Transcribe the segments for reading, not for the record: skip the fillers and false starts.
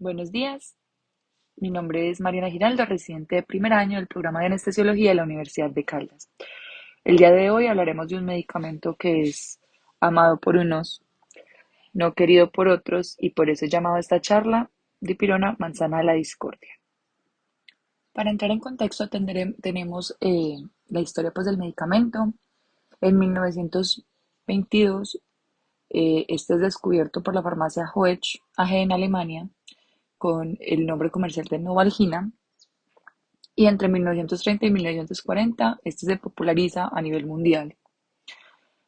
Buenos días, mi nombre es Mariana Giraldo, residente de primer año del programa de anestesiología de la Universidad de Caldas. El día de hoy hablaremos de un medicamento que es amado por unos, no querido por otros, y por eso he llamado a esta charla Dipirona, manzana de la discordia. Para entrar en contexto tenemos la historia pues, del medicamento. En 1922, este es descubierto por la farmacia Hoechst AG en Alemania con el nombre comercial de Novalgina. Y entre 1930 y 1940 este se populariza a nivel mundial.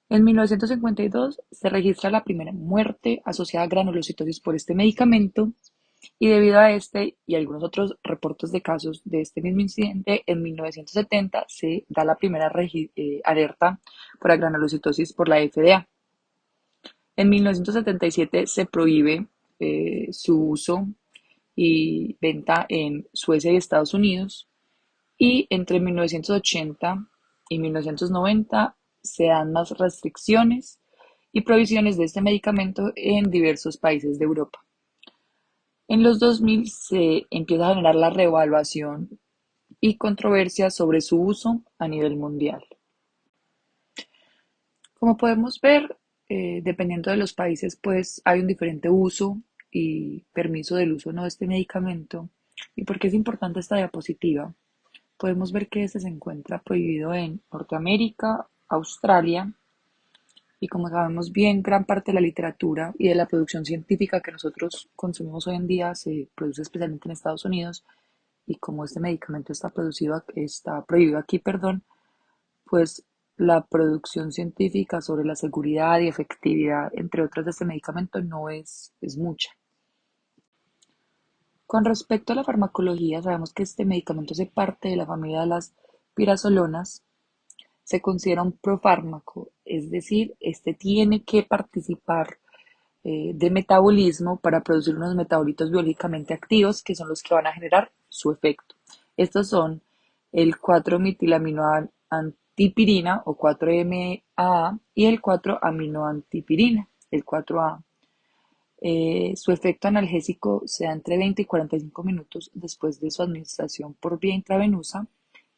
En 1952 se registra la primera muerte asociada a granulocitosis por este medicamento y debido a este y algunos otros reportes de casos de este mismo incidente, en 1970 se da la primera alerta por granulocitosis por la FDA. En 1977 se prohíbe su uso y venta en Suecia y Estados Unidos. Y entre 1980 y 1990 se dan más restricciones y prohibiciones de este medicamento en diversos países de Europa. En los 2000 se empieza a generar la reevaluación y controversia sobre su uso a nivel mundial. Como podemos ver, dependiendo de los países, pues hay un diferente uso y permiso del uso no de este medicamento. ¿Y por qué es importante esta diapositiva? Podemos ver que este se encuentra prohibido en Norteamérica, Australia, y como sabemos bien, gran parte de la literatura y de la producción científica que nosotros consumimos hoy en día se produce especialmente en Estados Unidos, y como este medicamento está prohibido aquí, perdón, pues la producción científica sobre la seguridad y efectividad, entre otras, de este medicamento no es mucha. Con respecto a la farmacología, sabemos que este medicamento hace parte de la familia de las pirazolonas. Se considera un profármaco, es decir, este tiene que participar de metabolismo para producir unos metabolitos biológicamente activos que son los que van a generar su efecto. Estos son el 4-metilaminoantipirina o 4-MAA y el 4-aminoantipirina, el 4A. Su efecto analgésico se da entre 20 y 45 minutos después de su administración por vía intravenosa.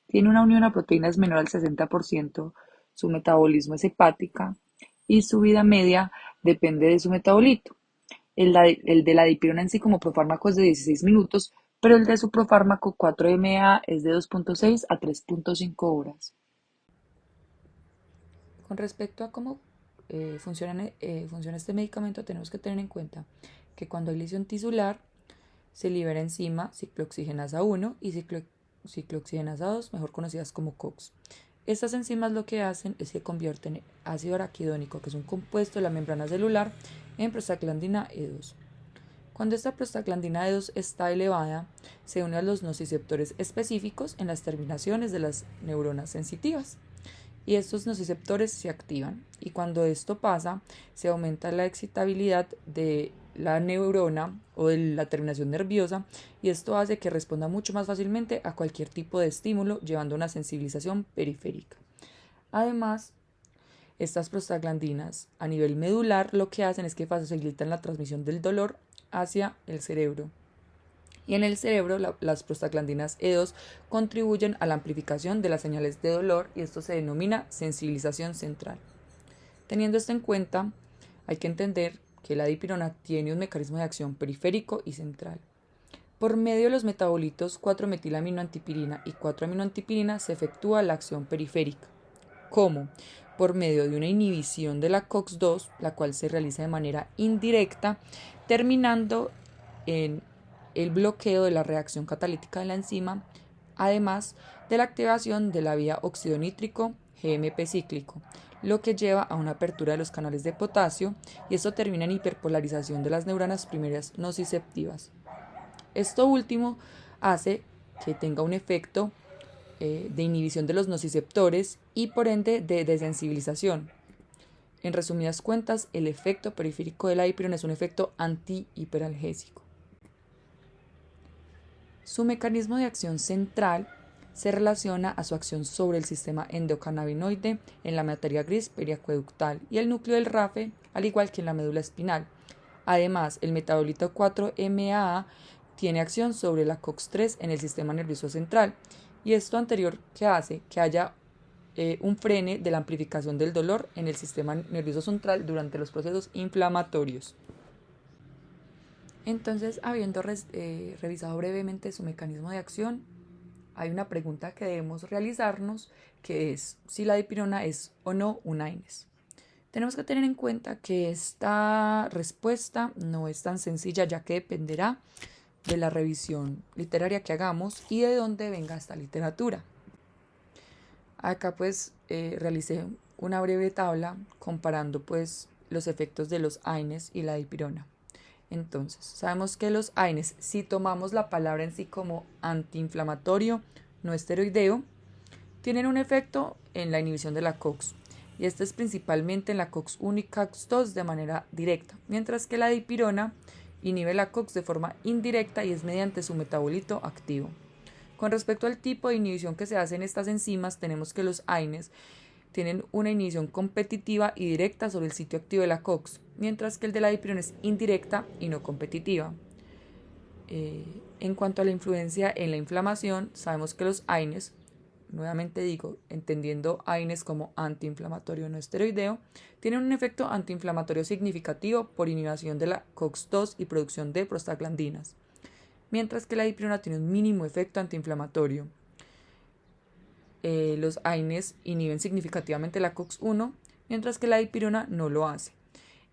Tiene una unión a proteínas menor al 60%, su metabolismo es hepática y su vida media depende de su metabolito. El de la dipirona en sí como profármaco es de 16 minutos, pero el de su profármaco 4-MA es de 2.6 a 3.5 horas. Con respecto a cómo funciona este medicamento, tenemos que tener en cuenta que cuando hay lesión tisular, se libera enzima ciclooxigenasa 1 y ciclooxigenasa 2, mejor conocidas como COX. Estas enzimas lo que hacen es que convierten ácido araquidónico, que es un compuesto de la membrana celular, en prostaglandina E2. Cuando esta prostaglandina E2 está elevada, se une a los nociceptores específicos en las terminaciones de las neuronas sensitivas y estos nociceptores se activan, y cuando esto pasa se aumenta la excitabilidad de la neurona o de la terminación nerviosa, y esto hace que responda mucho más fácilmente a cualquier tipo de estímulo, llevando a una sensibilización periférica. Además, estas prostaglandinas a nivel medular lo que hacen es que facilitan la transmisión del dolor hacia el cerebro. Y en el cerebro las prostaglandinas E2 contribuyen a la amplificación de las señales de dolor, y esto se denomina sensibilización central. Teniendo esto en cuenta, hay que entender que la dipirona tiene un mecanismo de acción periférico y central. Por medio de los metabolitos 4-metilaminoantipirina y 4-aminoantipirina se efectúa la acción periférica. ¿Cómo? Por medio de una inhibición de la COX-2, la cual se realiza de manera indirecta, terminando en el bloqueo de la reacción catalítica de la enzima, además de la activación de la vía óxido-nítrico GMP cíclico, lo que lleva a una apertura de los canales de potasio, y esto termina en hiperpolarización de las neuronas primarias nociceptivas. Esto último hace que tenga un efecto de inhibición de los nociceptores y por ende de desensibilización. En resumidas cuentas, el efecto periférico de la dipirona es un efecto antihiperalgésico. Su mecanismo de acción central se relaciona a su acción sobre el sistema endocannabinoide en la materia gris periacueductal y el núcleo del RAFE, al igual que en la médula espinal, Además, el metabolito 4-MAA tiene acción sobre la COX-3 en el sistema nervioso central, y esto anterior que hace que haya un frene de la amplificación del dolor en el sistema nervioso central durante los procesos inflamatorios. Entonces, habiendo revisado brevemente su mecanismo de acción, hay una pregunta que debemos realizarnos, que es si la dipirona es o no un AINES. Tenemos que tener en cuenta que esta respuesta no es tan sencilla, ya que dependerá de la revisión literaria que hagamos y de dónde venga esta literatura. Acá pues realicé una breve tabla comparando pues los efectos de los AINES y la dipirona. Entonces, sabemos que los AINES, si tomamos la palabra en sí como antiinflamatorio no esteroideo, tienen un efecto en la inhibición de la COX, y este es principalmente en la COX-1 y COX-2 de manera directa, mientras que la dipirona inhibe la COX de forma indirecta y es mediante su metabolito activo. Con respecto al tipo de inhibición que se hace en estas enzimas, tenemos que los AINES tienen una inhibición competitiva y directa sobre el sitio activo de la COX, mientras que el de la dipirona es indirecta y no competitiva. En cuanto a la influencia en la inflamación, sabemos que los AINES, nuevamente digo, entendiendo AINES como antiinflamatorio no esteroideo, tienen un efecto antiinflamatorio significativo por inhibición de la COX-2 y producción de prostaglandinas, mientras que la dipirona tiene un mínimo efecto antiinflamatorio. Los AINES inhiben significativamente la COX-1, mientras que la dipirona no lo hace.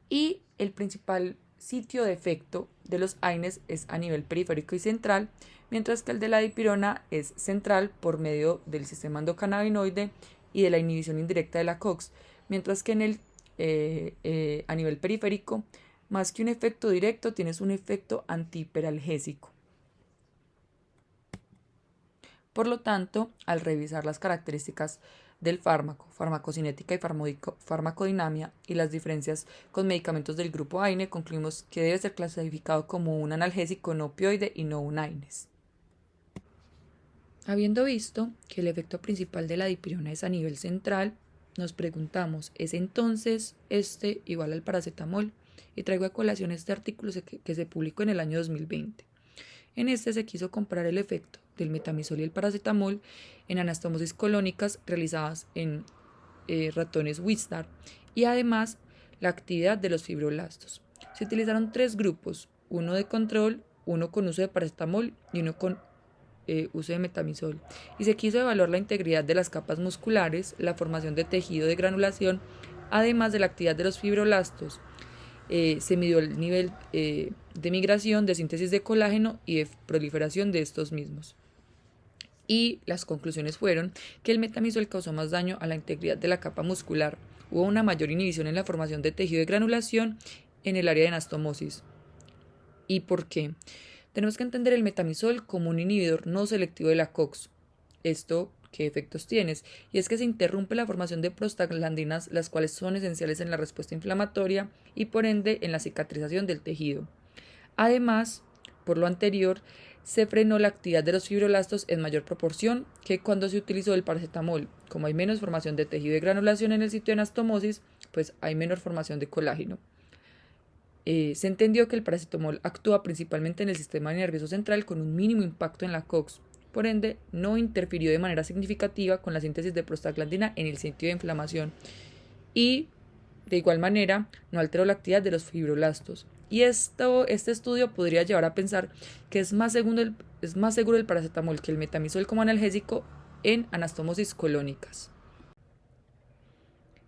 Y el principal sitio de efecto de los AINES es a nivel periférico y central, mientras que el de la dipirona es central por medio del sistema endocannabinoide y de la inhibición indirecta de la COX, mientras que en el a nivel periférico, más que un efecto directo, tienes un efecto antihiperalgésico. Por lo tanto, al revisar las características del fármaco, farmacocinética y farmacodinamia y las diferencias con medicamentos del grupo AINE, concluimos que debe ser clasificado como un analgésico no opioide y no un AINES. Habiendo visto que el efecto principal de la dipirona es a nivel central, nos preguntamos, ¿es entonces este igual al paracetamol? Y traigo a colación este artículo que se publicó en el año 2020. En este se quiso comparar el efecto del metamizol y el paracetamol en anastomosis colónicas realizadas en ratones Wistar y además la actividad de los fibroblastos. Se utilizaron 3 grupos, uno de control, uno con uso de paracetamol y uno con uso de metamizol, y se quiso evaluar la integridad de las capas musculares, la formación de tejido de granulación, además de la actividad de los fibroblastos. Se midió el nivel de migración, de síntesis de colágeno y de proliferación de estos mismos. Y las conclusiones fueron que el metamizol causó más daño a la integridad de la capa muscular. Hubo una mayor inhibición en la formación de tejido de granulación en el área de anastomosis. ¿Y por qué? Tenemos que entender el metamizol como un inhibidor no selectivo de la COX. Esto, ¿qué efectos tienes? Y es que se interrumpe la formación de prostaglandinas, las cuales son esenciales en la respuesta inflamatoria y por ende en la cicatrización del tejido. Además, por lo anterior, se frenó la actividad de los fibroblastos en mayor proporción que cuando se utilizó el paracetamol. Como hay menos formación de tejido de granulación en el sitio de anastomosis, pues hay menor formación de colágeno. Se entendió que el paracetamol actúa principalmente en el sistema nervioso central con un mínimo impacto en la COX. Por ende, no interfirió de manera significativa con la síntesis de prostaglandina en el sitio de inflamación y, de igual manera, no alteró la actividad de los fibroblastos. Y este estudio podría llevar a pensar que es más seguro el paracetamol que el metamizol como analgésico en anastomosis colónicas.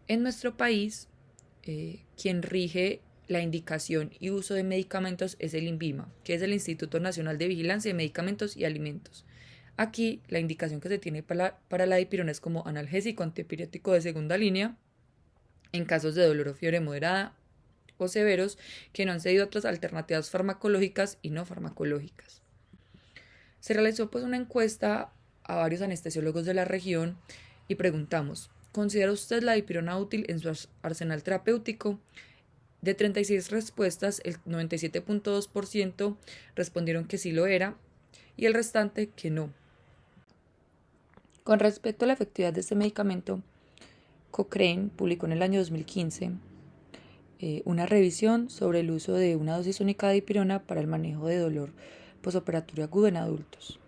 En nuestro país, quien rige la indicación y uso de medicamentos es el INVIMA, que es el Instituto Nacional de Vigilancia de Medicamentos y Alimentos. Aquí, la indicación que se tiene para la dipirona es como analgésico antipirético de segunda línea en casos de dolor o fiebre moderada o severos que no han cedido a otras alternativas farmacológicas y no farmacológicas. Se realizó pues una encuesta a varios anestesiólogos de la región y preguntamos, ¿considera usted la dipirona útil en su arsenal terapéutico? De 36 respuestas, el 97.2% respondieron que sí lo era y el restante que no. Con respecto a la efectividad de este medicamento, Cochrane publicó en el año 2015 una revisión sobre el uso de una dosis única de dipirona para el manejo de dolor posoperatorio agudo en adultos.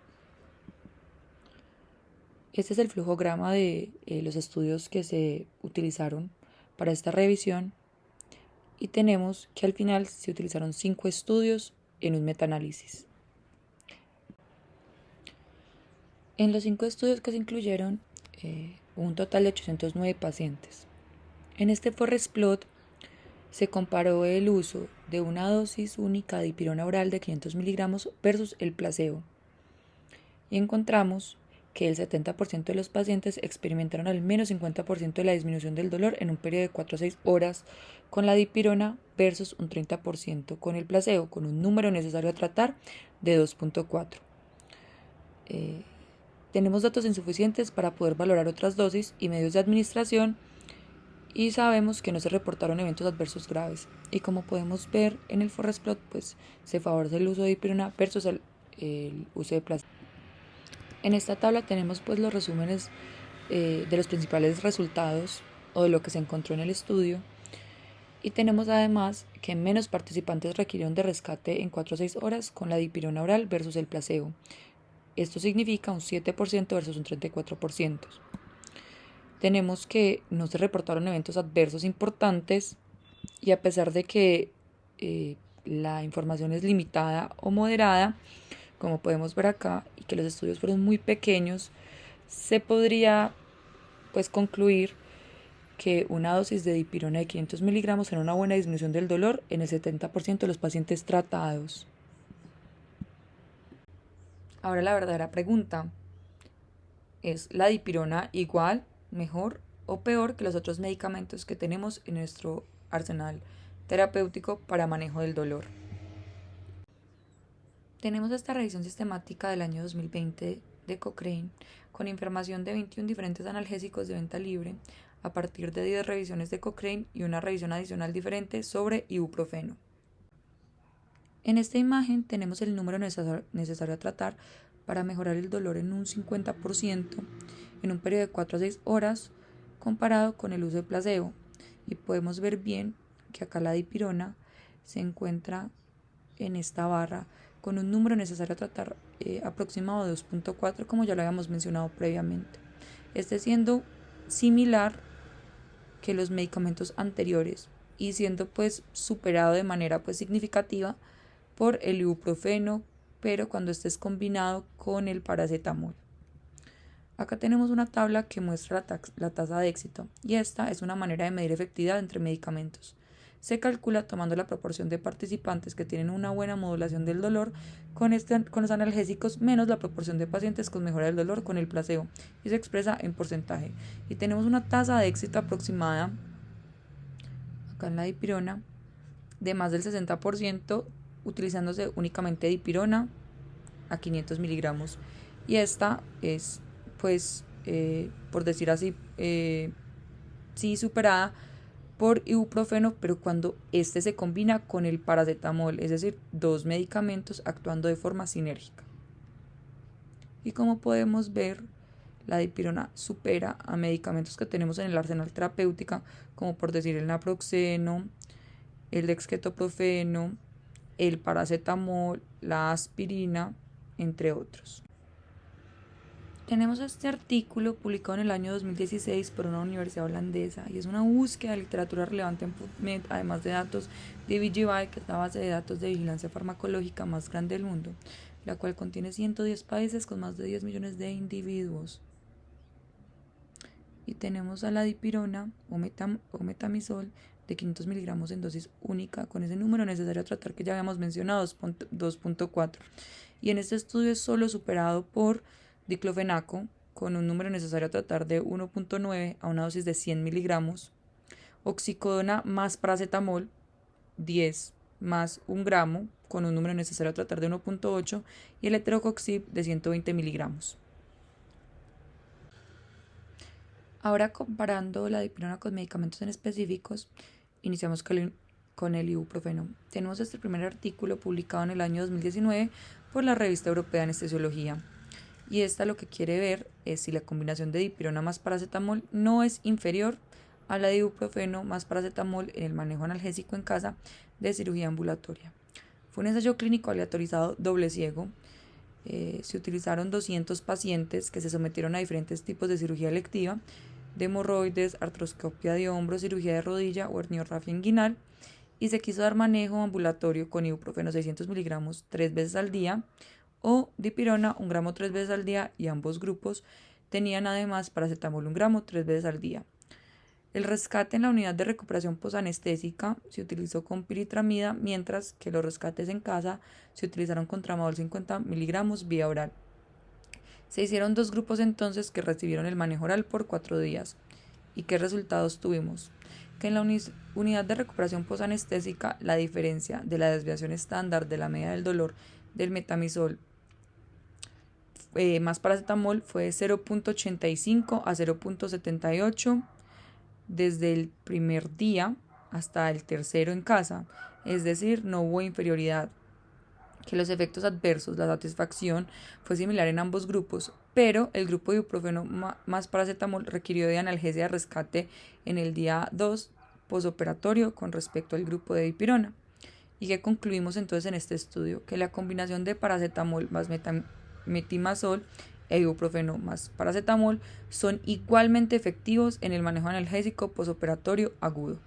Este es el flujograma de los estudios que se utilizaron para esta revisión y tenemos que al final se utilizaron 5 estudios en un metaanálisis. En los 5 estudios que se incluyeron, hubo un total de 809 pacientes. En este forest plot se comparó el uso de una dosis única de dipirona oral de 500 miligramos versus el placebo. Y encontramos que el 70% de los pacientes experimentaron al menos 50% de la disminución del dolor en un periodo de 4 a 6 horas con la dipirona versus un 30% con el placebo, con un número necesario a tratar de 2.4. Tenemos datos insuficientes para poder valorar otras dosis y medios de administración y sabemos que no se reportaron eventos adversos graves. Y como podemos ver en el forest plot, pues se favorece el uso de dipirona versus el uso de placebo. En esta tabla tenemos pues los resúmenes de los principales resultados o de lo que se encontró en el estudio y tenemos además que menos participantes requirieron de rescate en 4 a 6 horas con la dipirona oral versus el placebo. Esto significa un 7% versus un 34%. Tenemos que no se reportaron eventos adversos importantes y a pesar de que la información es limitada o moderada, como podemos ver acá, y que los estudios fueron muy pequeños, se podría pues concluir que una dosis de dipirona de 500 miligramos era una buena disminución del dolor en el 70% de los pacientes tratados. Ahora la verdadera pregunta es: ¿la dipirona igual, mejor o peor que los otros medicamentos que tenemos en nuestro arsenal terapéutico para manejo del dolor? Tenemos esta revisión sistemática del año 2020 de Cochrane con información de 21 diferentes analgésicos de venta libre a partir de 10 revisiones de Cochrane y una revisión adicional diferente sobre ibuprofeno. En esta imagen tenemos el número necesario a tratar para mejorar el dolor en un 50% en un periodo de 4 a 6 horas comparado con el uso de placebo. Y podemos ver bien que acá la dipirona se encuentra en esta barra con un número necesario a tratar aproximado de 2.4, como ya lo habíamos mencionado previamente. Este siendo similar que los medicamentos anteriores y siendo pues superado de manera pues significativa por el ibuprofeno, pero cuando este es combinado con el paracetamol. Acá tenemos una tabla que muestra la tasa de éxito y esta es una manera de medir efectividad entre medicamentos. Se calcula tomando la proporción de participantes que tienen una buena modulación del dolor con los analgésicos menos la proporción de pacientes con mejora del dolor con el placebo y se expresa en porcentaje. Y tenemos una tasa de éxito aproximada, acá en la dipirona, de más del 60% utilizándose únicamente dipirona a 500 miligramos. Y esta es, pues, por decir así, sí superada por ibuprofeno, pero cuando este se combina con el paracetamol, es decir, 2 medicamentos actuando de forma sinérgica. Y como podemos ver, la dipirona supera a medicamentos que tenemos en el arsenal terapéutica, como por decir el naproxeno, el dexketoprofeno, el paracetamol, la aspirina, entre otros. Tenemos este artículo publicado en el año 2016 por una universidad holandesa y es una búsqueda de literatura relevante en PubMed, además de datos de VGBI, que es la base de datos de vigilancia farmacológica más grande del mundo, la cual contiene 110 países con más de 10 millones de individuos. Y tenemos a la dipirona o metamizol de 500 miligramos en dosis única con ese número necesario a tratar que ya habíamos mencionado, 2.4. Y en este estudio es solo superado por diclofenaco con un número necesario a tratar de 1.9 a una dosis de 100 miligramos, oxicodona más paracetamol 10 más 1 gramo con un número necesario a tratar de 1.8 y el heterocoxib de 120 miligramos. Ahora comparando la dipirona con medicamentos en específicos, iniciamos con el ibuprofeno. Tenemos este primer artículo publicado en el año 2019 por la Revista Europea de Anestesiología. Y esta lo que quiere ver es si la combinación de dipirona más paracetamol no es inferior a la de ibuprofeno más paracetamol en el manejo analgésico en casa de cirugía ambulatoria. Fue un ensayo clínico aleatorizado doble ciego. Se utilizaron 200 pacientes que se sometieron a diferentes tipos de cirugía electiva, de hemorroides, artroscopia de hombro, cirugía de rodilla o herniorrafia inguinal, y se quiso dar manejo ambulatorio con ibuprofeno 600 miligramos 3 veces al día o dipirona 1 gramo 3 veces al día, y ambos grupos tenían además paracetamol 1 gramo 3 veces al día. El rescate en la unidad de recuperación posanestésica se utilizó con piritramida, mientras que los rescates en casa se utilizaron con tramadol 50 miligramos vía oral. Se hicieron 2 grupos entonces que recibieron el manejo oral por 4 días. ¿Y qué resultados tuvimos? Que en la unidad de recuperación posanestésica la diferencia de la desviación estándar de la media del dolor del metamizol más paracetamol fue de 0.85 a 0.78 desde el primer día hasta el tercero en casa, es decir, no hubo inferioridad. Que los efectos adversos, la satisfacción fue similar en ambos grupos, pero el grupo de ibuprofeno más paracetamol requirió de analgesia de rescate en el día 2 posoperatorio con respecto al grupo de dipirona. ¿Y qué concluimos entonces en este estudio? Que la combinación de paracetamol más metimazol e ibuprofeno más paracetamol son igualmente efectivos en el manejo analgésico posoperatorio agudo.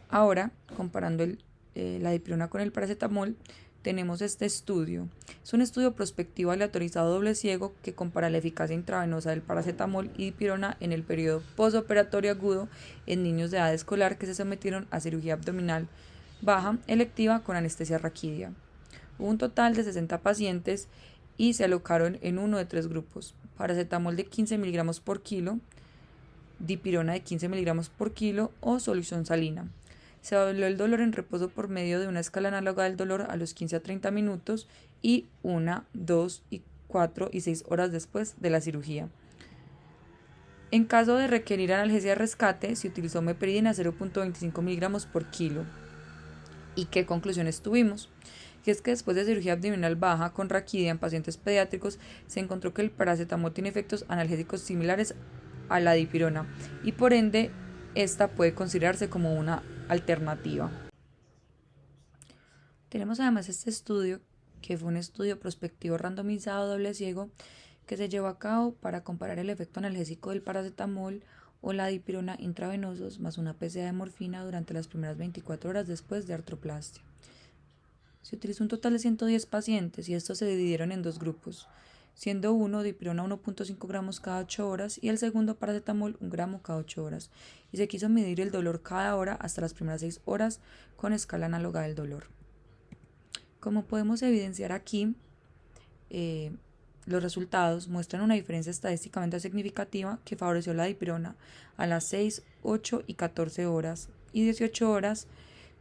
Ahora, comparando la dipirona con el paracetamol, tenemos este estudio. Es un estudio prospectivo aleatorizado doble ciego que compara la eficacia intravenosa del paracetamol y dipirona en el periodo posoperatorio agudo en niños de edad escolar que se sometieron a cirugía abdominal baja electiva con anestesia raquídea. Hubo un total de 60 pacientes y se alocaron en uno de 3 grupos: paracetamol de 15 miligramos por kilo, dipirona de 15 miligramos por kilo o solución salina. Se evaluó el dolor en reposo por medio de una escala análoga del dolor a los 15 a 30 minutos y 1, 2, 4 y 6 horas después de la cirugía. En caso de requerir analgesia de rescate, se utilizó meperidina 0.25 miligramos por kilo. ¿Y qué conclusiones tuvimos? Que es que después de cirugía abdominal baja con raquidia en pacientes pediátricos, se encontró que el paracetamol tiene efectos analgésicos similares a la dipirona y por ende esta puede considerarse como una alternativa. Tenemos además este estudio, que fue un estudio prospectivo randomizado doble ciego que se llevó a cabo para comparar el efecto analgésico del paracetamol o la dipirona intravenosos más una PCA de morfina durante las primeras 24 horas después de artroplastia. Se utilizó un total de 110 pacientes y estos se dividieron en 2 grupos, siendo uno dipirona 1.5 gramos cada 8 horas y el segundo paracetamol 1 gramo cada 8 horas, y se quiso medir el dolor cada hora hasta las primeras 6 horas con escala análoga del dolor. Como podemos evidenciar aquí, los resultados muestran una diferencia estadísticamente significativa que favoreció la dipirona a las 6, 8 y 14 horas y 18 horas,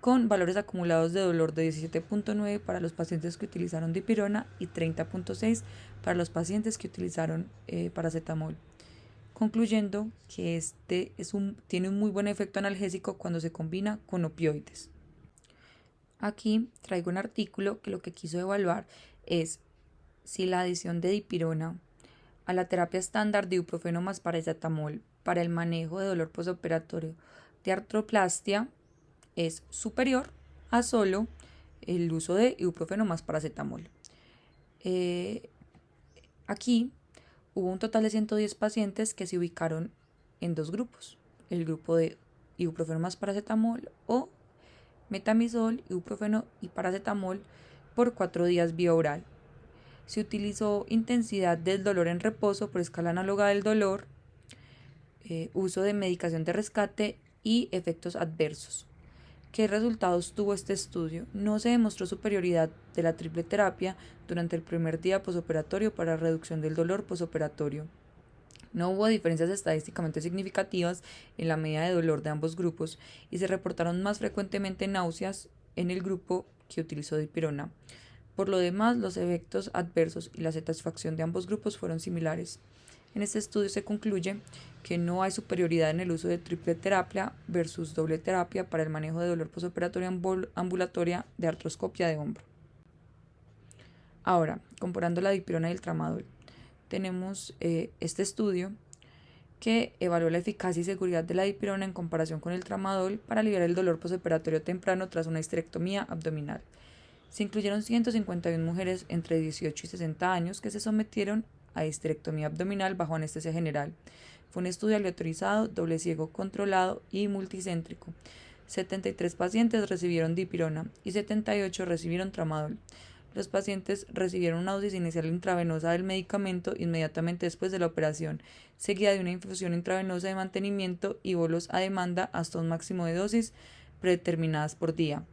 con valores acumulados de dolor de 17.9 para los pacientes que utilizaron dipirona y 30.6 para los pacientes que utilizaron paracetamol, concluyendo que tiene un muy buen efecto analgésico cuando se combina con opioides. Aquí traigo un artículo que lo que quiso evaluar es si la adición de dipirona a la terapia estándar de ibuprofeno más paracetamol para el manejo de dolor postoperatorio de artroplastia es superior a solo el uso de ibuprofeno más paracetamol. Aquí hubo un total de 110 pacientes que se ubicaron en 2 grupos: el grupo de ibuprofeno más paracetamol o metamizol, ibuprofeno y paracetamol por 4 días vía oral. Se utilizó intensidad del dolor en reposo por escala análoga del dolor, uso de medicación de rescate y efectos adversos. ¿Qué resultados tuvo este estudio? No se demostró superioridad de la triple terapia durante el primer día posoperatorio para reducción del dolor posoperatorio. No hubo diferencias estadísticamente significativas en la medida de dolor de ambos grupos y se reportaron más frecuentemente náuseas en el grupo que utilizó dipirona. Por lo demás, los efectos adversos y la satisfacción de ambos grupos fueron similares. En este estudio se concluye que no hay superioridad en el uso de triple terapia versus doble terapia para el manejo de dolor postoperatorio ambulatoria de artroscopia de hombro. Ahora, comparando la dipirona y el tramadol, tenemos este estudio que evaluó la eficacia y seguridad de la dipirona en comparación con el tramadol para aliviar el dolor postoperatorio temprano tras una histerectomía abdominal. Se incluyeron 151 mujeres entre 18 y 60 años que se sometieron a histerectomía abdominal bajo anestesia general. Fue un estudio aleatorizado, doble ciego controlado y multicéntrico. 73 pacientes recibieron dipirona y 78 recibieron tramadol. Los pacientes recibieron una dosis inicial intravenosa del medicamento inmediatamente después de la operación, seguida de una infusión intravenosa de mantenimiento y bolos a demanda hasta un máximo de dosis predeterminadas por día,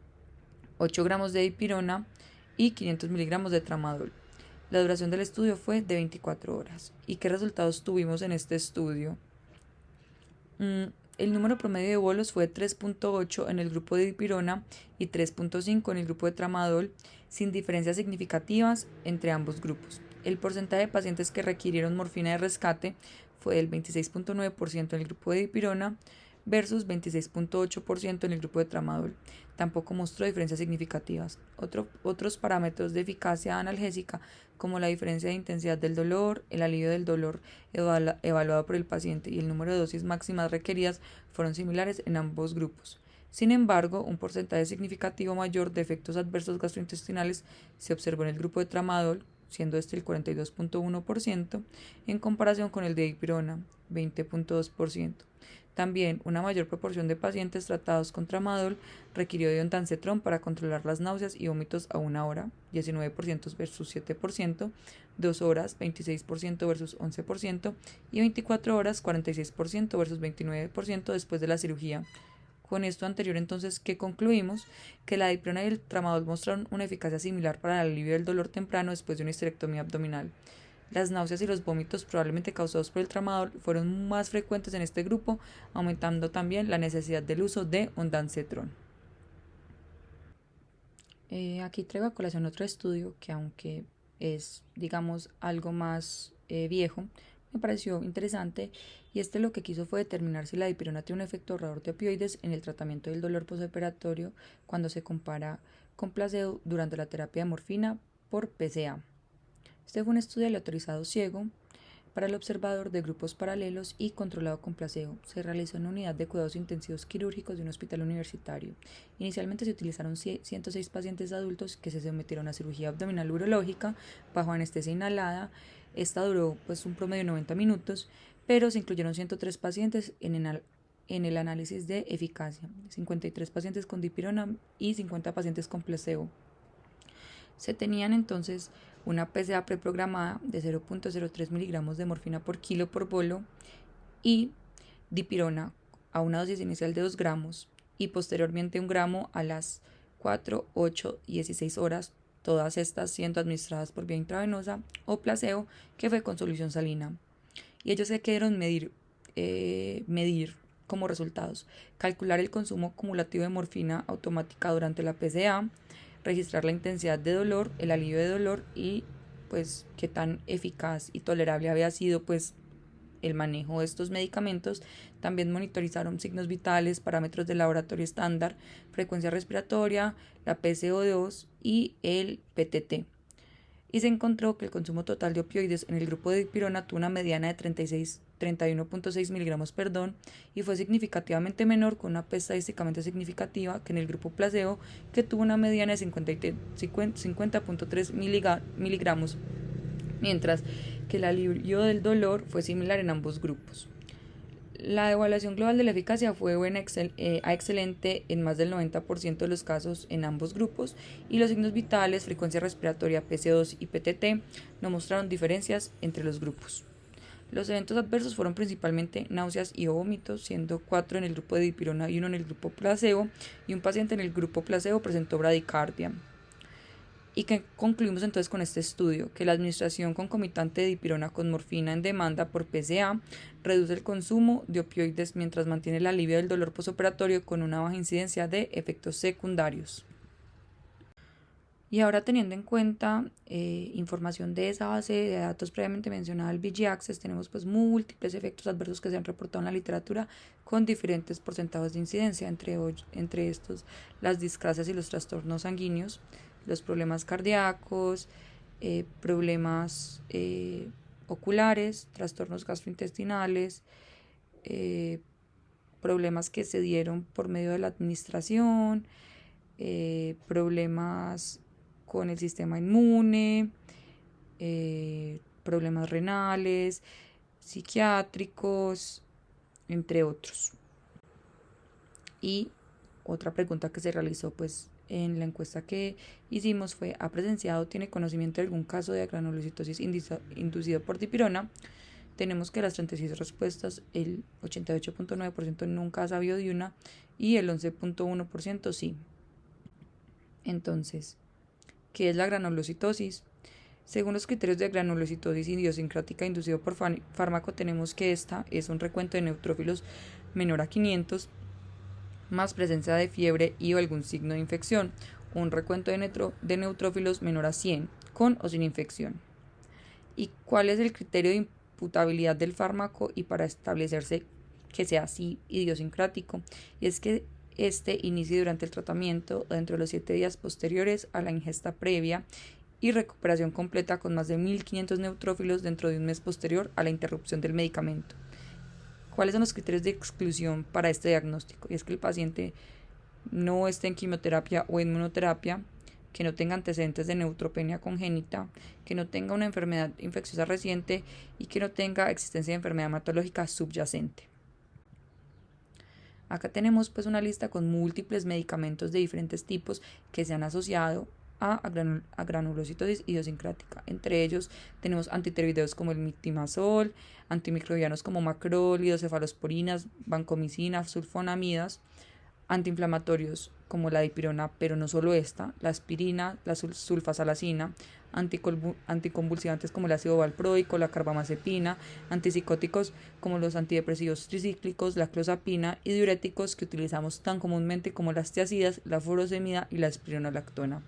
8 gramos de dipirona y 500 miligramos de tramadol. La duración del estudio fue de 24 horas. ¿Y qué resultados tuvimos en este estudio? El número promedio de bolos fue 3.8 en el grupo de dipirona y 3.5 en el grupo de tramadol, sin diferencias significativas entre ambos grupos. El porcentaje de pacientes que requirieron morfina de rescate fue del 26.9% en el grupo de dipirona versus 26.8% en el grupo de tramadol. Tampoco mostró diferencias significativas. Otros parámetros de eficacia analgésica, como la diferencia de intensidad del dolor, el alivio del dolor evaluado por el paciente y el número de dosis máximas requeridas, fueron similares en ambos grupos. Sin embargo, un porcentaje significativo mayor de efectos adversos gastrointestinales se observó en el grupo de tramadol, siendo este el 42.1%, en comparación con el de dipirona, 20.2%. También, una mayor proporción de pacientes tratados con tramadol requirió de ondansetron para controlar las náuseas y vómitos a 1 hora, 19% versus 7%, 2 horas, 26% versus 11%, y 24 horas, 46% versus 29% después de la cirugía. Con esto anterior, entonces, ¿qué concluimos? Que la dipirona y el tramadol mostraron una eficacia similar para el alivio del dolor temprano después de una histerectomía abdominal. Las náuseas y los vómitos probablemente causados por el tramadol fueron más frecuentes en este grupo, aumentando también la necesidad del uso de ondansetron. Aquí traigo a colación otro estudio que, aunque es, digamos, algo más viejo, me pareció interesante, y lo que quiso fue determinar si la dipirona tiene un efecto ahorrador de opioides en el tratamiento del dolor postoperatorio cuando se compara con placebo durante la terapia de morfina por PCA. Este fue un estudio aleatorizado ciego para el observador de grupos paralelos y controlado con placebo. Se realizó en una unidad de cuidados intensivos quirúrgicos de un hospital universitario. Inicialmente se utilizaron 106 pacientes adultos que se sometieron a cirugía abdominal urológica bajo anestesia inhalada. Esta duró un promedio de 90 minutos, pero se incluyeron 103 pacientes en el análisis de eficacia, 53 pacientes con dipirona y 50 pacientes con placebo. Se tenían entonces una PCA preprogramada de 0.03 miligramos de morfina por kilo por bolo y dipirona a una dosis inicial de 2 gramos y posteriormente 1 gramo a las 4, 8 y 16 horas, todas estas siendo administradas por vía intravenosa, o placebo, que fue con solución salina. Y ellos se quedaron medir como resultados: calcular el consumo cumulativo de morfina automática durante la PCA, registrar la intensidad de dolor, el alivio de dolor y qué tan eficaz y tolerable había sido el manejo de estos medicamentos. También monitorizaron signos vitales, parámetros de laboratorio estándar, frecuencia respiratoria, la PCO2 y el PTT. Y se encontró que el consumo total de opioides en el grupo de dipirona tuvo una mediana de 31.6 miligramos, y fue significativamente menor, con una P estadísticamente significativa, que en el grupo placebo, que tuvo una mediana de 50.3 miligramos, mientras que el alivio del dolor fue similar en ambos grupos. La evaluación global de la eficacia fue buena a excelente en más del 90% de los casos en ambos grupos, y los signos vitales, frecuencia respiratoria, PC2 y PTT, no mostraron diferencias entre los grupos. Los eventos adversos fueron principalmente náuseas y vómitos, siendo 4 en el grupo de dipirona y 1 en el grupo placebo, y un paciente en el grupo placebo presentó bradicardia. ¿Y qué concluimos entonces con este estudio? Que la administración concomitante de dipirona con morfina en demanda por PCA reduce el consumo de opioides mientras mantiene el alivio del dolor postoperatorio con una baja incidencia de efectos secundarios. Y ahora, teniendo en cuenta información de esa base de datos previamente mencionada, el VG Access, tenemos múltiples efectos adversos que se han reportado en la literatura con diferentes porcentajes de incidencia, entre estos las discrasias y los trastornos sanguíneos, los problemas cardíacos, problemas oculares, trastornos gastrointestinales, problemas que se dieron por medio de la administración, problemas con el sistema inmune, problemas renales, psiquiátricos, entre otros. Y otra pregunta que se realizó pues en la encuesta que hicimos fue: ¿ha presenciado, tiene conocimiento de algún caso de granulocitosis inducido por dipirona? Tenemos que las 36 respuestas, el 88.9% nunca ha sabido de una y el 11.1% sí. Entonces, ¿qué es la granulocitosis? Según los criterios de granulocitosis idiosincrática inducido por fármaco, tenemos que esta es un recuento de neutrófilos menor a 500 más presencia de fiebre y o algún signo de infección, un recuento de neutrófilos menor a 100 con o sin infección. ¿Y cuál es el criterio de imputabilidad del fármaco y para establecerse que sea así idiosincrático? Y es que este inicie durante el tratamiento o dentro de los 7 días posteriores a la ingesta previa y recuperación completa con más de 1500 neutrófilos dentro de un mes posterior a la interrupción del medicamento. ¿Cuáles son los criterios de exclusión para este diagnóstico? Y es que el paciente no esté en quimioterapia o inmunoterapia, que no tenga antecedentes de neutropenia congénita, que no tenga una enfermedad infecciosa reciente y que no tenga existencia de enfermedad hematológica subyacente. Acá tenemos pues una lista con múltiples medicamentos de diferentes tipos que se han asociado a granulocitosis idiosincrática. Entre ellos tenemos antitiroideos como el mitimazol, antimicrobianos como macrólidos, cefalosporinas, vancomicina, sulfonamidas, antiinflamatorios como la dipirona, pero no solo esta, la aspirina, la sulfasalacina, anticonvulsivantes como el ácido valproico, la carbamazepina, antipsicóticos como los antidepresivos tricíclicos, la clozapina y diuréticos que utilizamos tan comúnmente como las tiazidas, la furosemida y la espironolactona.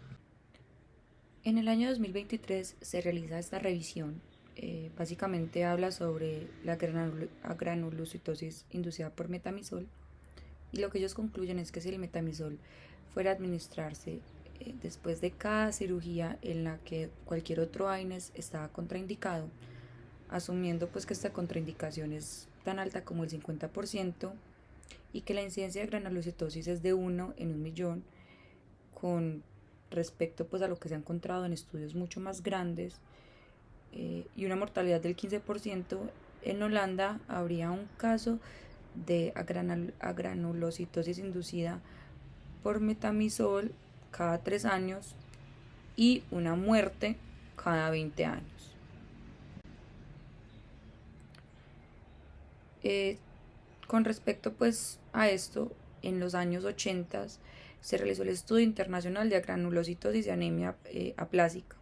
En el año 2023 se realiza esta revisión. Básicamente habla sobre la granulocitosis inducida por metamizol, y lo que ellos concluyen es que si el metamizol fuera a administrarse después de cada cirugía en la que cualquier otro AINES estaba contraindicado, asumiendo pues que esta contraindicación es tan alta como el 50% y que la incidencia de granulocitosis es de 1 en 1.000.000, con respecto pues a lo que se ha encontrado en estudios mucho más grandes, y una mortalidad del 15%, en Holanda habría un caso de granulocitosis inducida por metamizol cada 3 años y una muerte cada 20 años. Con respecto pues a esto, en los años 80 se realizó el estudio internacional de granulocitosis y anemia aplásica.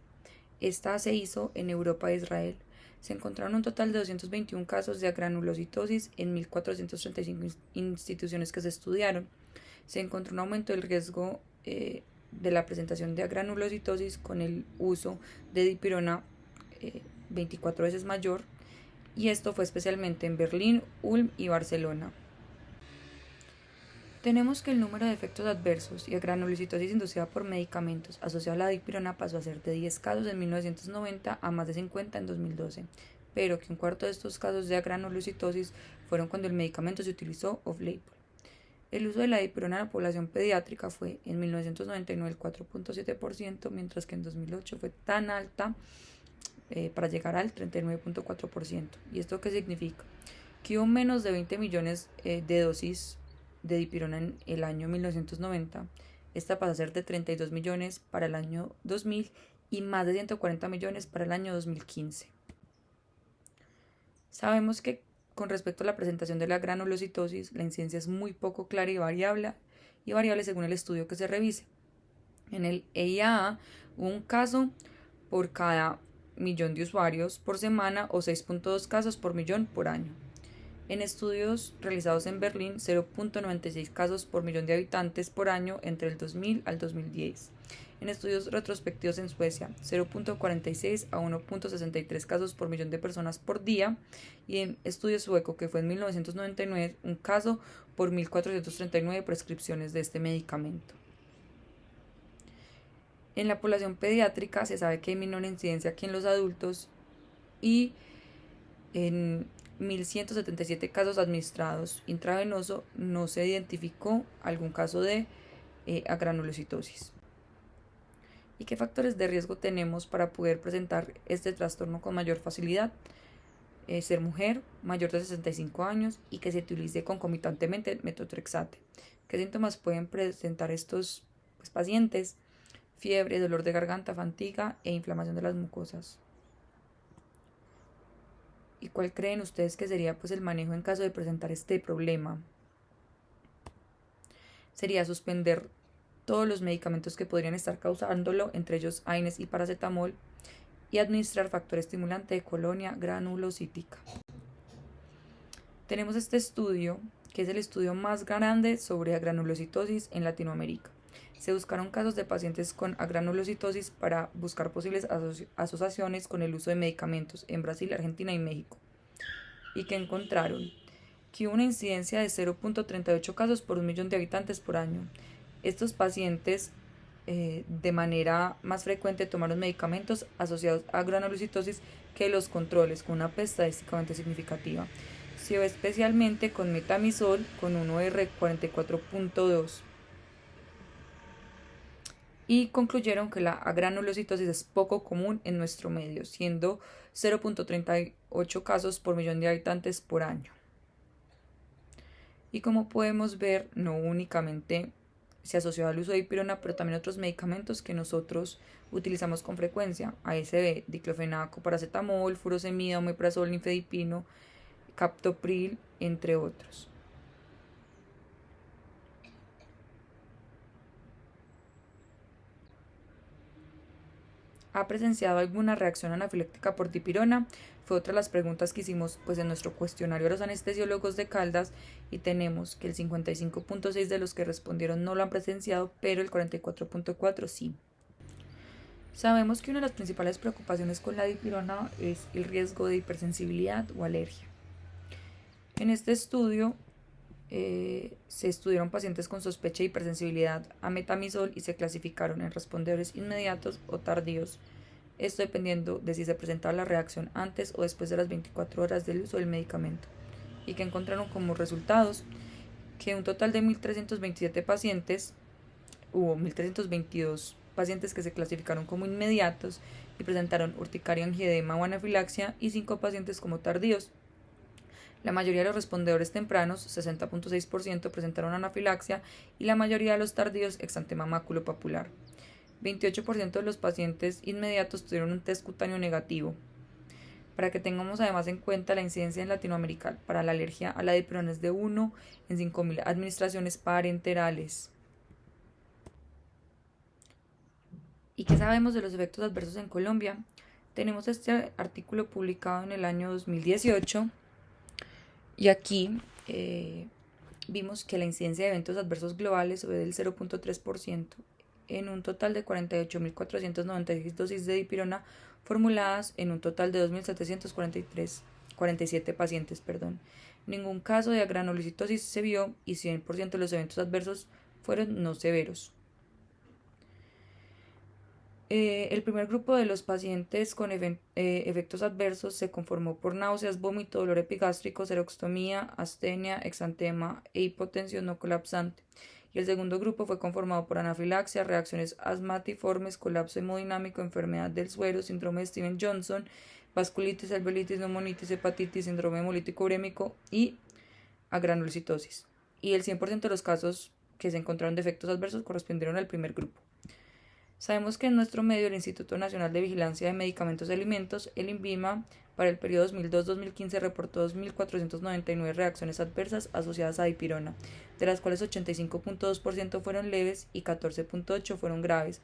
Esta se hizo en Europa e Israel. Se encontraron un total de 221 casos de granulocitosis en 1.435 instituciones que se estudiaron. Se encontró un aumento del riesgo de la presentación de granulocitosis con el uso de dipirona 24 veces mayor, y esto fue especialmente en Berlín, Ulm y Barcelona. Tenemos que el número de efectos adversos y de granulocitosis inducida por medicamentos asociada a la dipirona pasó a ser de 10 casos en 1990 a más de 50 en 2012, pero que un cuarto de estos casos de granulocitosis fueron cuando el medicamento se utilizó off-label. El uso de la dipirona en la población pediátrica fue en 1999 el 4.7%, mientras que en 2008 fue tan alta para llegar al 39.4%. ¿Y esto qué significa? Que hubo menos de 20 millones de dosis de dipirona en el año 1990, esta pasó a ser de 32 millones para el año 2000 y más de 140 millones para el año 2015. Sabemos que con respecto a la presentación de la granulocitosis, la incidencia es muy poco clara y variable según el estudio que se revise. En el EIAA hubo un caso por cada 1.000.000 de usuarios por semana o 6.2 casos por millón por año. En estudios realizados en Berlín, 0.96 casos por millón de habitantes por año entre el 2000 al 2010. En estudios retrospectivos en Suecia, 0.46 a 1.63 casos por millón de personas por día. Y en estudio sueco, que fue en 1999, un caso por 1.439 prescripciones de este medicamento. En la población pediátrica se sabe que hay menor incidencia que en los adultos, y en 1.177 casos administrados intravenoso, no se identificó algún caso de agranulocitosis. ¿Y qué factores de riesgo tenemos para poder presentar este trastorno con mayor facilidad? Ser mujer, mayor de 65 años y que se utilice concomitantemente metotrexate. ¿Qué síntomas pueden presentar estos pacientes? Fiebre, dolor de garganta, fatiga e inflamación de las mucosas. ¿Y cuál creen ustedes que sería el manejo en caso de presentar este problema? Sería suspender todos los medicamentos que podrían estar causándolo, entre ellos AINES y paracetamol, y administrar factor estimulante de colonia granulocítica. Tenemos este estudio, que es el estudio más grande sobre agranulocitosis en Latinoamérica. Se buscaron casos de pacientes con agranulocitosis para buscar posibles asociaciones con el uso de medicamentos en Brasil, Argentina y México. ¿Y qué encontraron? Que hubo una incidencia de 0.38 casos por 1.000.000 de habitantes por año. Estos pacientes de manera más frecuente tomaron medicamentos asociados a granulocitosis que los controles, con una P estadísticamente significativa. Se ve especialmente con metamizol con un OR 44.2. Y concluyeron que la granulocitosis es poco común en nuestro medio, siendo 0.38 casos por 1.000.000 de habitantes por año. Y como podemos ver, no únicamente se asoció al uso de dipirona, pero también otros medicamentos que nosotros utilizamos con frecuencia: ASB, diclofenaco, paracetamol, furosemida, omeprazol, nifedipino, captopril, entre otros. ¿Ha presenciado alguna reacción anafiláctica por dipirona? Fue otra de las preguntas que hicimos en nuestro cuestionario a los anestesiólogos de Caldas, y tenemos que el 55.6% de los que respondieron no lo han presenciado, pero el 44.4% sí. Sabemos que una de las principales preocupaciones con la dipirona es el riesgo de hipersensibilidad o alergia. En este estudio se estudiaron pacientes con sospecha de hipersensibilidad a metamizol y se clasificaron en respondedores inmediatos o tardíos, esto dependiendo de si se presentaba la reacción antes o después de las 24 horas del uso del medicamento, y que encontraron como resultados que un total de 1.327 pacientes, hubo 1.322 pacientes que se clasificaron como inmediatos y presentaron urticaria, angioedema o anafilaxia, y 5 pacientes como tardíos. La mayoría de los respondedores tempranos, 60.6%, presentaron anafilaxia, y la mayoría de los tardíos exantema maculopapular. 28% de los pacientes inmediatos tuvieron un test cutáneo negativo. Para que tengamos además en cuenta, la incidencia en Latinoamérica para la alergia a la dipirona es de 1 en 5.000 administraciones parenterales. ¿Y qué sabemos de los efectos adversos en Colombia? Tenemos este artículo publicado en el año 2018. Y aquí vimos que la incidencia de eventos adversos globales fue del 0.3% en un total de 48.496 dosis de dipirona formuladas en un total de 2.747 pacientes. Ningún caso de agranulocitosis se vio y 100% de los eventos adversos fueron no severos. El primer grupo de los pacientes con efectos adversos se conformó por náuseas, vómito, dolor epigástrico, xeroxtomía, astenia, exantema e hipotensión no colapsante. Y el segundo grupo fue conformado por anafilaxia, reacciones asmatiformes, colapso hemodinámico, enfermedad del suero, síndrome de Stevens-Johnson, vasculitis, alveolitis, neumonitis, hepatitis, síndrome hemolítico urémico y agranulocitosis. Y el 100% de los casos que se encontraron de efectos adversos correspondieron al primer grupo. Sabemos que en nuestro medio el Instituto Nacional de Vigilancia de Medicamentos y Alimentos, el INVIMA, para el periodo 2002-2015 reportó 2.499 reacciones adversas asociadas a dipirona, de las cuales 85.2% fueron leves y 14.8% fueron graves.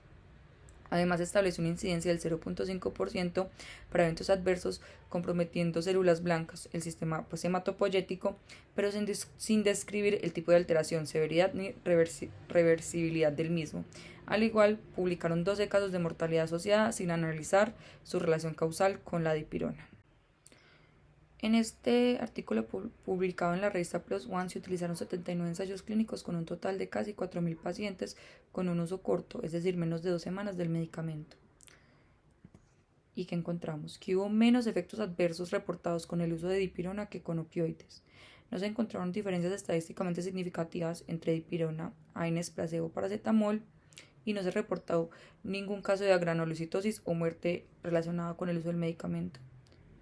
Además, estableció una incidencia del 0.5% para eventos adversos comprometiendo células blancas, el sistema hematopoyético, pero sin describir el tipo de alteración, severidad ni reversibilidad del mismo. Al igual, publicaron 12 casos de mortalidad asociada sin analizar su relación causal con la dipirona. En este artículo publicado en la revista PLOS ONE se utilizaron 79 ensayos clínicos con un total de casi 4.000 pacientes con un uso corto, es decir, menos de 2 semanas del medicamento. ¿Y qué encontramos? Que hubo menos efectos adversos reportados con el uso de dipirona que con opioides. No se encontraron diferencias estadísticamente significativas entre dipirona, AINES, placebo, paracetamol, y no se reportó ningún caso de agranulocitosis o muerte relacionada con el uso del medicamento.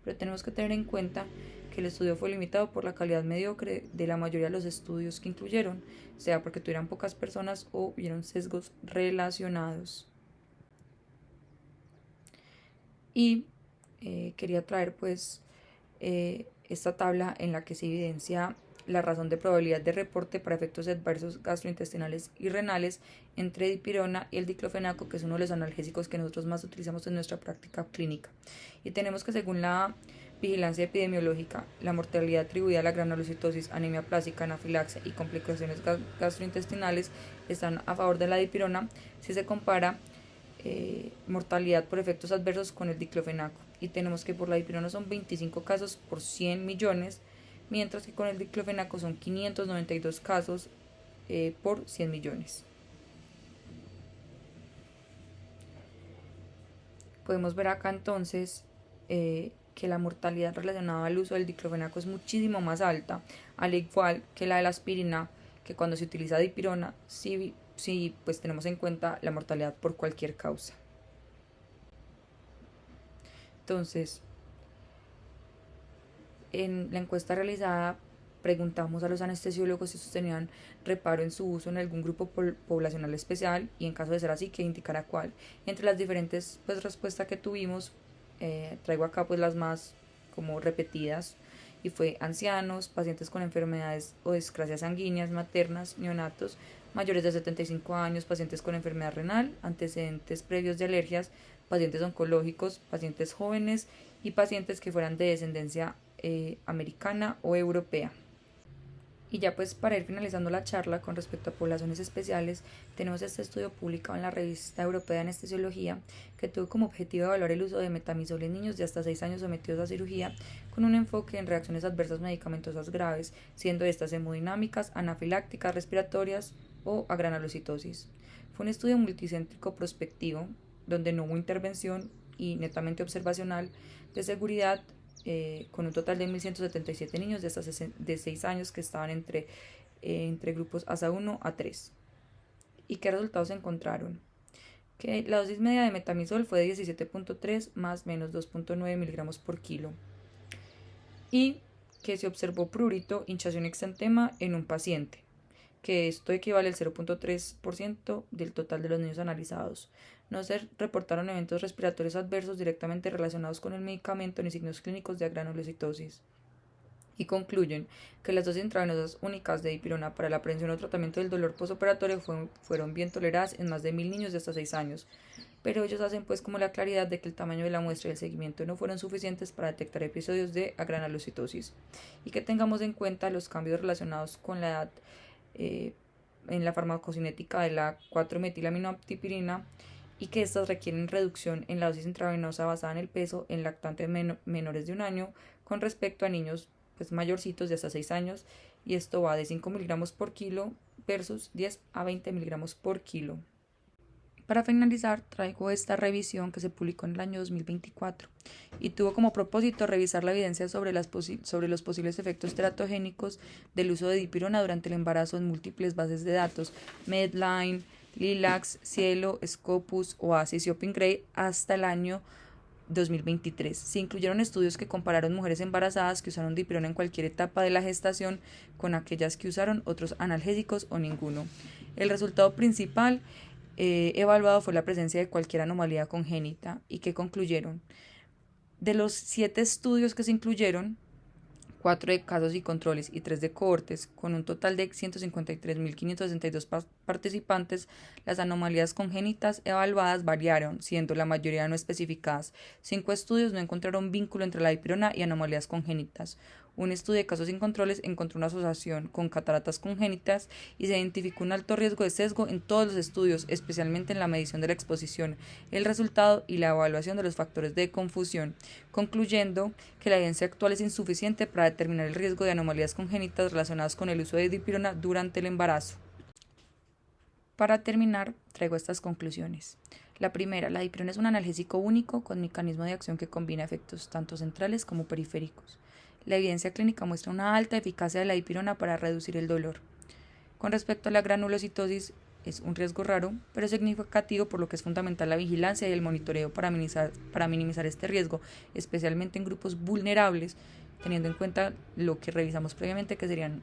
Pero tenemos que tener en cuenta que el estudio fue limitado por la calidad mediocre de la mayoría de los estudios que incluyeron, sea porque tuvieran pocas personas o hubieron sesgos relacionados. Y quería traer pues esta tabla en la que se evidencia la razón de probabilidad de reporte para efectos adversos gastrointestinales y renales entre dipirona y el diclofenaco, que es uno de los analgésicos que nosotros más utilizamos en nuestra práctica clínica. Y tenemos que, según la vigilancia epidemiológica, la mortalidad atribuida a la granulocitosis, anemia plástica, anafilaxia y complicaciones gastrointestinales están a favor de la dipirona si se compara mortalidad por efectos adversos con el diclofenaco. Y tenemos que por la dipirona son 25 casos por 100 millones, mientras que con el diclofenaco son 592 casos por 100 millones. Podemos ver acá entonces que la mortalidad relacionada al uso del diclofenaco es muchísimo más alta, al igual que la de la aspirina, que cuando se utiliza dipirona, sí, pues tenemos en cuenta la mortalidad por cualquier causa. Entonces, en la encuesta realizada preguntamos a los anestesiólogos si tenían reparo en su uso en algún grupo poblacional especial y en caso de ser así, que indicara cuál. Entre las diferentes pues, respuestas que tuvimos, traigo acá pues las más como repetidas, y fue ancianos, pacientes con enfermedades o desgracias sanguíneas, maternas, neonatos, mayores de 75 años, pacientes con enfermedad renal, antecedentes previos de alergias, pacientes oncológicos, pacientes jóvenes y pacientes que fueran de descendencia americana o europea. Y ya pues para ir finalizando la charla con respecto a poblaciones especiales, tenemos este estudio publicado en la Revista Europea de Anestesiología que tuvo como objetivo evaluar el uso de metamizol en niños de hasta 6 años sometidos a cirugía con un enfoque en reacciones adversas medicamentosas graves, siendo estas hemodinámicas, anafilácticas, respiratorias o agranulocitosis. Fue un estudio multicéntrico prospectivo donde no hubo intervención y netamente observacional de seguridad, con un total de 1.177 niños de hasta 6 años que estaban entre grupos ASA 1 a 3. ¿Y qué resultados se encontraron? Que la dosis media de metamizol fue de 17.3 más menos 2.9 miligramos por kilo. Y que se observó prurito, hinchazón y exantema en un paciente, que esto equivale al 0.3% del total de los niños analizados. No se reportaron eventos respiratorios adversos directamente relacionados con el medicamento ni signos clínicos de agranulocitosis. Y concluyen que las dosis intravenosas únicas de dipirona para la prevención o tratamiento del dolor postoperatorio fueron bien toleradas en más de 1.000 niños de hasta 6 años, pero ellos hacen pues como la claridad de que el tamaño de la muestra y el seguimiento no fueron suficientes para detectar episodios de agranulocitosis, y que tengamos en cuenta los cambios relacionados con la edad en la farmacocinética de la 4-metilaminoaptipirina, y que estas requieren reducción en la dosis intravenosa basada en el peso en lactantes menores de 1 año con respecto a niños pues, mayorcitos de hasta 6 años, y esto va de 5 miligramos por kilo versus 10 a 20 miligramos por kilo. Para finalizar, traigo esta revisión que se publicó en el año 2024 y tuvo como propósito revisar la evidencia sobre los posibles efectos teratogénicos del uso de dipirona durante el embarazo en múltiples bases de datos, Medline, Lilacs, Cielo, Scopus, Oasis y OpenGray hasta el año 2023. Se incluyeron estudios que compararon mujeres embarazadas que usaron dipirona en cualquier etapa de la gestación con aquellas que usaron otros analgésicos o ninguno. El resultado principal evaluado fue la presencia de cualquier anomalía congénita. ¿Y qué concluyeron? De los 7 estudios que se incluyeron, 4 de casos y controles y 3 de cohortes, con un total de 153.562 participantes, las anomalías congénitas evaluadas variaron, siendo la mayoría no especificadas. 5 estudios no encontraron vínculo entre la dipirona y anomalías congénitas. Un estudio de casos sin controles encontró una asociación con cataratas congénitas y se identificó un alto riesgo de sesgo en todos los estudios, especialmente en la medición de la exposición, el resultado y la evaluación de los factores de confusión, concluyendo que la evidencia actual es insuficiente para determinar el riesgo de anomalías congénitas relacionadas con el uso de dipirona durante el embarazo. Para terminar, traigo estas conclusiones. La primera, la dipirona es un analgésico único con mecanismo de acción que combina efectos tanto centrales como periféricos. La evidencia clínica muestra una alta eficacia de la dipirona para reducir el dolor. Con respecto a la granulocitosis, es un riesgo raro, pero significativo, por lo que es fundamental la vigilancia y el monitoreo para minimizar este riesgo, especialmente en grupos vulnerables, teniendo en cuenta lo que revisamos previamente, que serían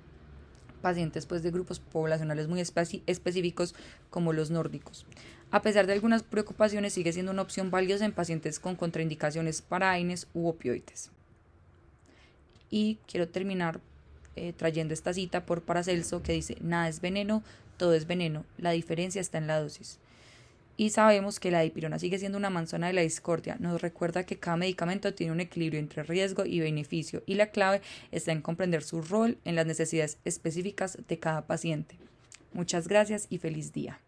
pacientes de grupos poblacionales muy específicos como los nórdicos. A pesar de algunas preocupaciones, sigue siendo una opción valiosa en pacientes con contraindicaciones para AINES u opioides. Y quiero terminar trayendo esta cita por Paracelso, que dice: nada es veneno, todo es veneno, la diferencia está en la dosis. Y sabemos que la dipirona sigue siendo una manzana de la discordia. Nos recuerda que cada medicamento tiene un equilibrio entre riesgo y beneficio, y la clave está en comprender su rol en las necesidades específicas de cada paciente. Muchas gracias y feliz día.